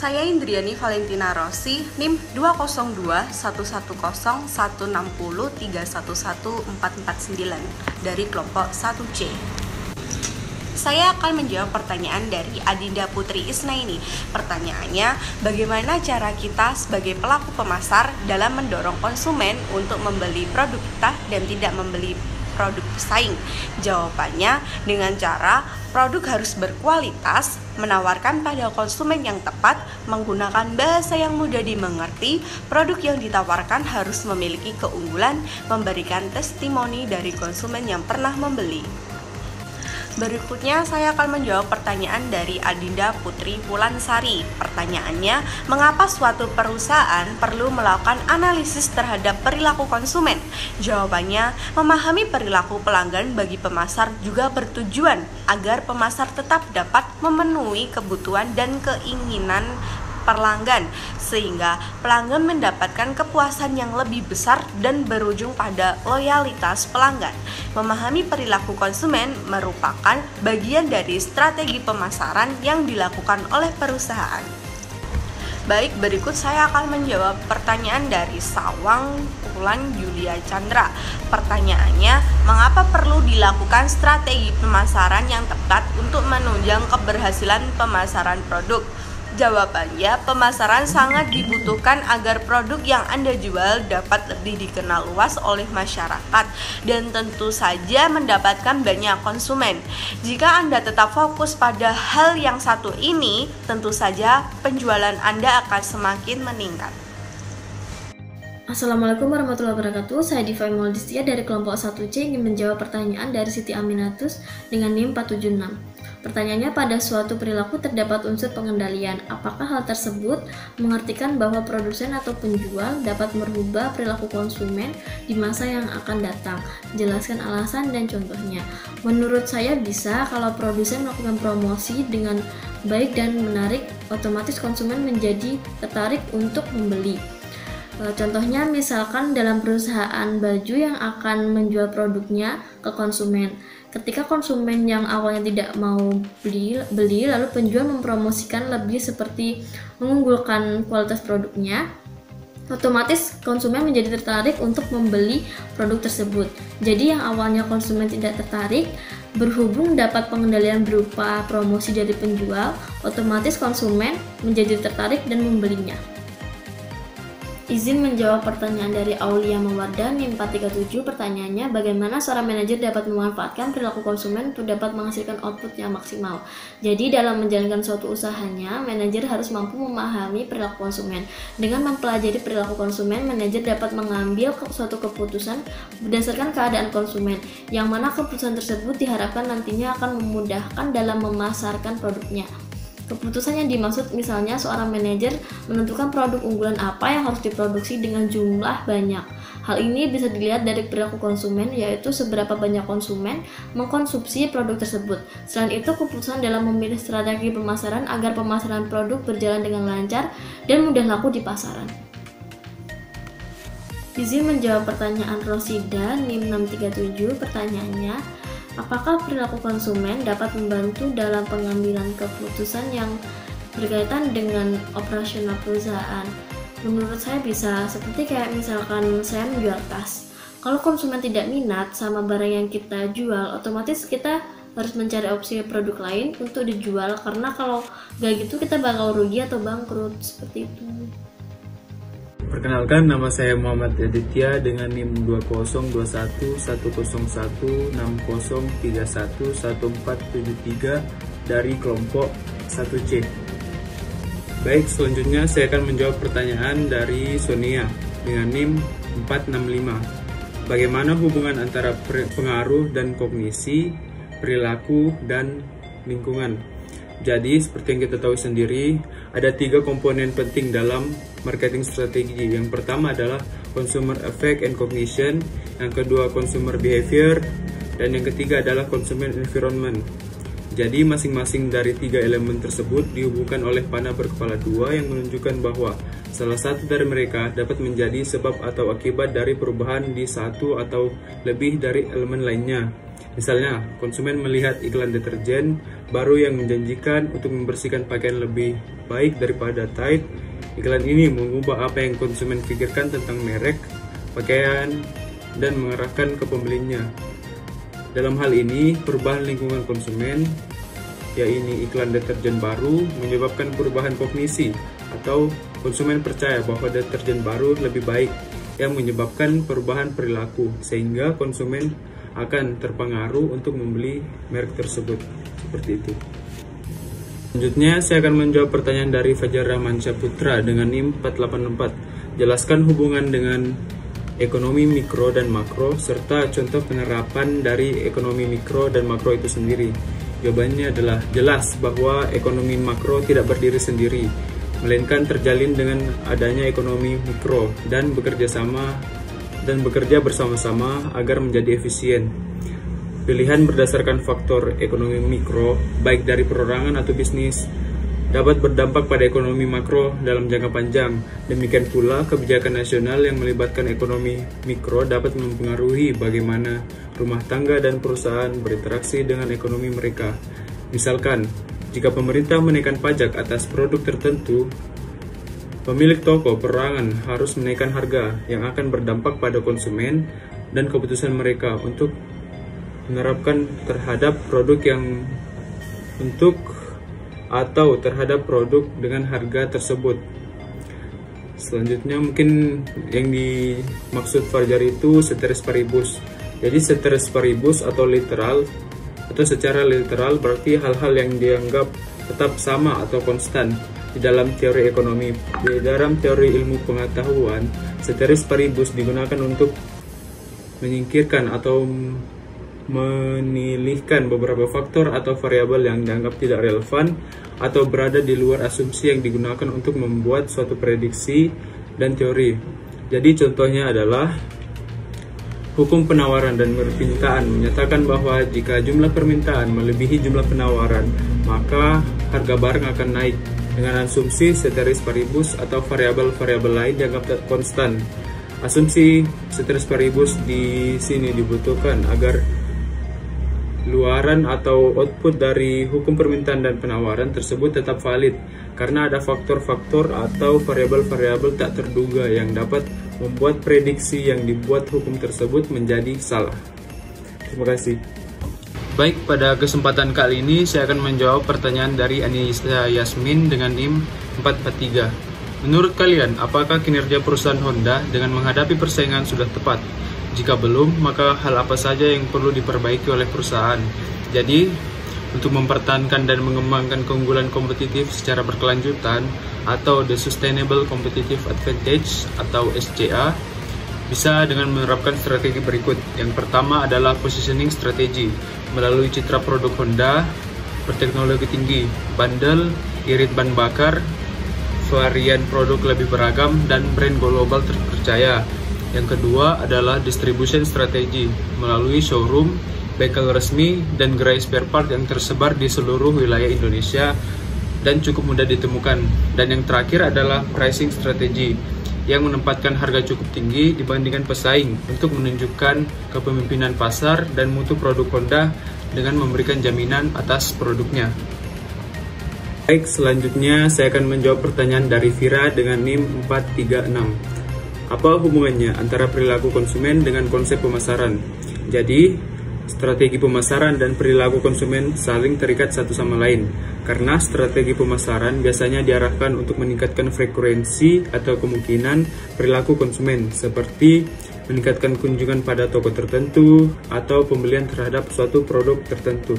Saya Indriani Valentina Rossi, NIM 202-111-160-311-449 dari kelompok 1C. Saya akan menjawab pertanyaan dari Adinda Putri Isnaini. Pertanyaannya, bagaimana cara kita sebagai pelaku pemasar dalam mendorong konsumen untuk membeli produk kita dan tidak membeli produk pesaing? Jawabannya, dengan cara produk harus berkualitas, menawarkan pada konsumen yang tepat, menggunakan bahasa yang mudah dimengerti, produk yang ditawarkan harus memiliki keunggulan, memberikan testimoni dari konsumen yang pernah membeli. Berikutnya saya akan menjawab pertanyaan dari Adinda Putri Pulansari. Pertanyaannya, mengapa suatu perusahaan perlu melakukan analisis terhadap perilaku konsumen? Jawabannya, memahami perilaku pelanggan bagi pemasar juga bertujuan agar pemasar tetap dapat memenuhi kebutuhan dan keinginan pelanggan, sehingga pelanggan mendapatkan kepuasan yang lebih besar dan berujung pada loyalitas pelanggan. Memahami perilaku konsumen merupakan bagian dari strategi pemasaran yang dilakukan oleh perusahaan. Baik, berikut saya akan menjawab pertanyaan dari Sawang Pulan Yulia Chandra. Pertanyaannya, mengapa perlu dilakukan strategi pemasaran yang tepat untuk menunjang keberhasilan pemasaran produk? Jawabannya, pemasaran sangat dibutuhkan agar produk yang Anda jual dapat lebih dikenal luas oleh masyarakat dan tentu saja mendapatkan banyak konsumen. Jika Anda tetap fokus pada hal yang satu ini, tentu saja penjualan Anda akan semakin meningkat. Assalamualaikum warahmatullahi wabarakatuh. Saya Diva Moldistia dari kelompok 1C ingin menjawab pertanyaan dari Siti Aminatus dengan NIM 476. Pertanyaannya, pada suatu perilaku terdapat unsur pengendalian. Apakah hal tersebut mengartikan bahwa produsen atau penjual dapat merubah perilaku konsumen di masa yang akan datang? Jelaskan alasan dan contohnya. Menurut saya bisa. Kalau produsen melakukan promosi dengan baik dan menarik, otomatis konsumen menjadi tertarik untuk membeli. Contohnya misalkan dalam perusahaan baju yang akan menjual produknya ke konsumen. Ketika konsumen yang awalnya tidak mau beli, lalu penjual mempromosikan lebih seperti mengunggulkan kualitas produknya, otomatis konsumen menjadi tertarik untuk membeli produk tersebut. Jadi yang awalnya konsumen tidak tertarik, berhubung dapat pengendalian berupa promosi dari penjual, otomatis konsumen menjadi tertarik dan membelinya. Izin menjawab pertanyaan dari Aulia Mawarda, NIM 437. Pertanyaannya, bagaimana seorang manajer dapat memanfaatkan perilaku konsumen untuk dapat menghasilkan output yang maksimal? Jadi dalam menjalankan suatu usahanya, manajer harus mampu memahami perilaku konsumen. Dengan mempelajari perilaku konsumen, manajer dapat mengambil suatu keputusan berdasarkan keadaan konsumen, yang mana keputusan tersebut diharapkan nantinya akan memudahkan dalam memasarkan produknya. Keputusan yang dimaksud misalnya seorang manajer menentukan produk unggulan apa yang harus diproduksi dengan jumlah banyak. Hal ini bisa dilihat dari perilaku konsumen, yaitu seberapa banyak konsumen mengkonsumsi produk tersebut. Selain itu, keputusan dalam memilih strategi pemasaran agar pemasaran produk berjalan dengan lancar dan mudah laku di pasaran. Izin menjawab pertanyaan Rosida, NIM 637. Pertanyaannya, apakah perilaku konsumen dapat membantu dalam pengambilan keputusan yang berkaitan dengan operasional perusahaan? Menurut saya bisa, seperti kayak misalkan saya menjual tas. Kalau konsumen tidak minat sama barang yang kita jual, otomatis kita harus mencari opsi produk lain untuk dijual, karena kalau gak gitu kita bakal rugi atau bangkrut, seperti itu. Perkenalkan, nama saya Muhammad Aditya dengan NIM 2021-101-6031-1473 dari kelompok 1C. Baik, selanjutnya saya akan menjawab pertanyaan dari Sonia dengan NIM 465. Bagaimana hubungan antara pengaruh dan kognisi, perilaku, dan lingkungan? Jadi, seperti yang kita tahu sendiri, ada 3 komponen penting dalam marketing strategi. Yang pertama adalah consumer effect and cognition, yang kedua consumer behavior, dan yang ketiga adalah consumer environment. Jadi, masing-masing dari 3 elemen tersebut dihubungkan oleh panah berkepala 2 yang menunjukkan bahwa salah satu dari mereka dapat menjadi sebab atau akibat dari perubahan di satu atau lebih dari elemen lainnya. Misalnya, konsumen melihat iklan deterjen baru yang menjanjikan untuk membersihkan pakaian lebih baik daripada Tide. Iklan ini mengubah apa yang konsumen pikirkan tentang merek, pakaian, dan mengarahkan ke pembelinya. Dalam hal ini, perubahan lingkungan konsumen, yaitu iklan deterjen baru, menyebabkan perubahan kognisi atau konsumen percaya bahwa deterjen baru lebih baik, yang menyebabkan perubahan perilaku, sehingga konsumen akan terpengaruh untuk membeli merek tersebut. Seperti itu. Selanjutnya, saya akan menjawab pertanyaan dari Fajar Rahmansyah Putra dengan NIM 484. Jelaskan hubungan dengan ekonomi mikro dan makro, serta contoh penerapan dari ekonomi mikro dan makro itu sendiri. Jawabannya adalah jelas bahwa ekonomi makro tidak berdiri sendiri, melainkan terjalin dengan adanya ekonomi mikro dan bekerja bersama-sama agar menjadi efisien. Pilihan berdasarkan faktor ekonomi mikro, baik dari perorangan atau bisnis, dapat berdampak pada ekonomi makro dalam jangka panjang. Demikian pula, kebijakan nasional yang melibatkan ekonomi mikro dapat mempengaruhi bagaimana rumah tangga dan perusahaan berinteraksi dengan ekonomi mereka. Misalkan, jika pemerintah menaikkan pajak atas produk tertentu, pemilik toko perorangan harus menaikkan harga yang akan berdampak pada konsumen dan keputusan mereka untuk menerapkan terhadap produk terhadap produk dengan harga tersebut. Selanjutnya mungkin yang dimaksud Fajar itu ceteris paribus. Jadi ceteris paribus atau secara literal berarti hal-hal yang dianggap tetap sama atau konstan di dalam teori ekonomi. Di dalam teori ilmu pengetahuan, ceteris paribus digunakan untuk menyingkirkan atau menilihkan beberapa faktor atau variabel yang dianggap tidak relevan atau berada di luar asumsi yang digunakan untuk membuat suatu prediksi dan teori. Jadi contohnya adalah hukum penawaran dan permintaan menyatakan bahwa jika jumlah permintaan melebihi jumlah penawaran, maka harga barang akan naik dengan asumsi ceteris paribus atau variabel-variabel lain dianggap konstan. Asumsi ceteris paribus di sini dibutuhkan agar luaran atau output dari hukum permintaan dan penawaran tersebut tetap valid, karena ada faktor-faktor atau variabel-variabel tak terduga yang dapat membuat prediksi yang dibuat hukum tersebut menjadi salah. Terima kasih. Baik, pada kesempatan kali ini saya akan menjawab pertanyaan dari Anissa Yasmin dengan NIM 443. Menurut kalian, apakah kinerja perusahaan Honda dengan menghadapi persaingan sudah tepat? Jika belum, maka hal apa saja yang perlu diperbaiki oleh perusahaan? Jadi, untuk mempertahankan dan mengembangkan keunggulan kompetitif secara berkelanjutan atau The Sustainable Competitive Advantage atau SCA, bisa dengan menerapkan strategi berikut. Yang pertama adalah positioning strategi melalui citra produk Honda berteknologi tinggi, bandel, irit ban bakar, varian produk lebih beragam, dan brand global terpercaya. Yang kedua adalah distribution strategi melalui showroom, bengkel resmi, dan gerai spare part yang tersebar di seluruh wilayah Indonesia dan cukup mudah ditemukan. Dan yang terakhir adalah pricing strategi yang menempatkan harga cukup tinggi dibandingkan pesaing untuk menunjukkan kepemimpinan pasar dan mutu produk Honda dengan memberikan jaminan atas produknya. Baik, selanjutnya saya akan menjawab pertanyaan dari Vira dengan NIM 436. Apa hubungannya antara perilaku konsumen dengan konsep pemasaran? Jadi, strategi pemasaran dan perilaku konsumen saling terikat satu sama lain. Karena strategi pemasaran biasanya diarahkan untuk meningkatkan frekuensi atau kemungkinan perilaku konsumen, seperti meningkatkan kunjungan pada toko tertentu atau pembelian terhadap suatu produk tertentu.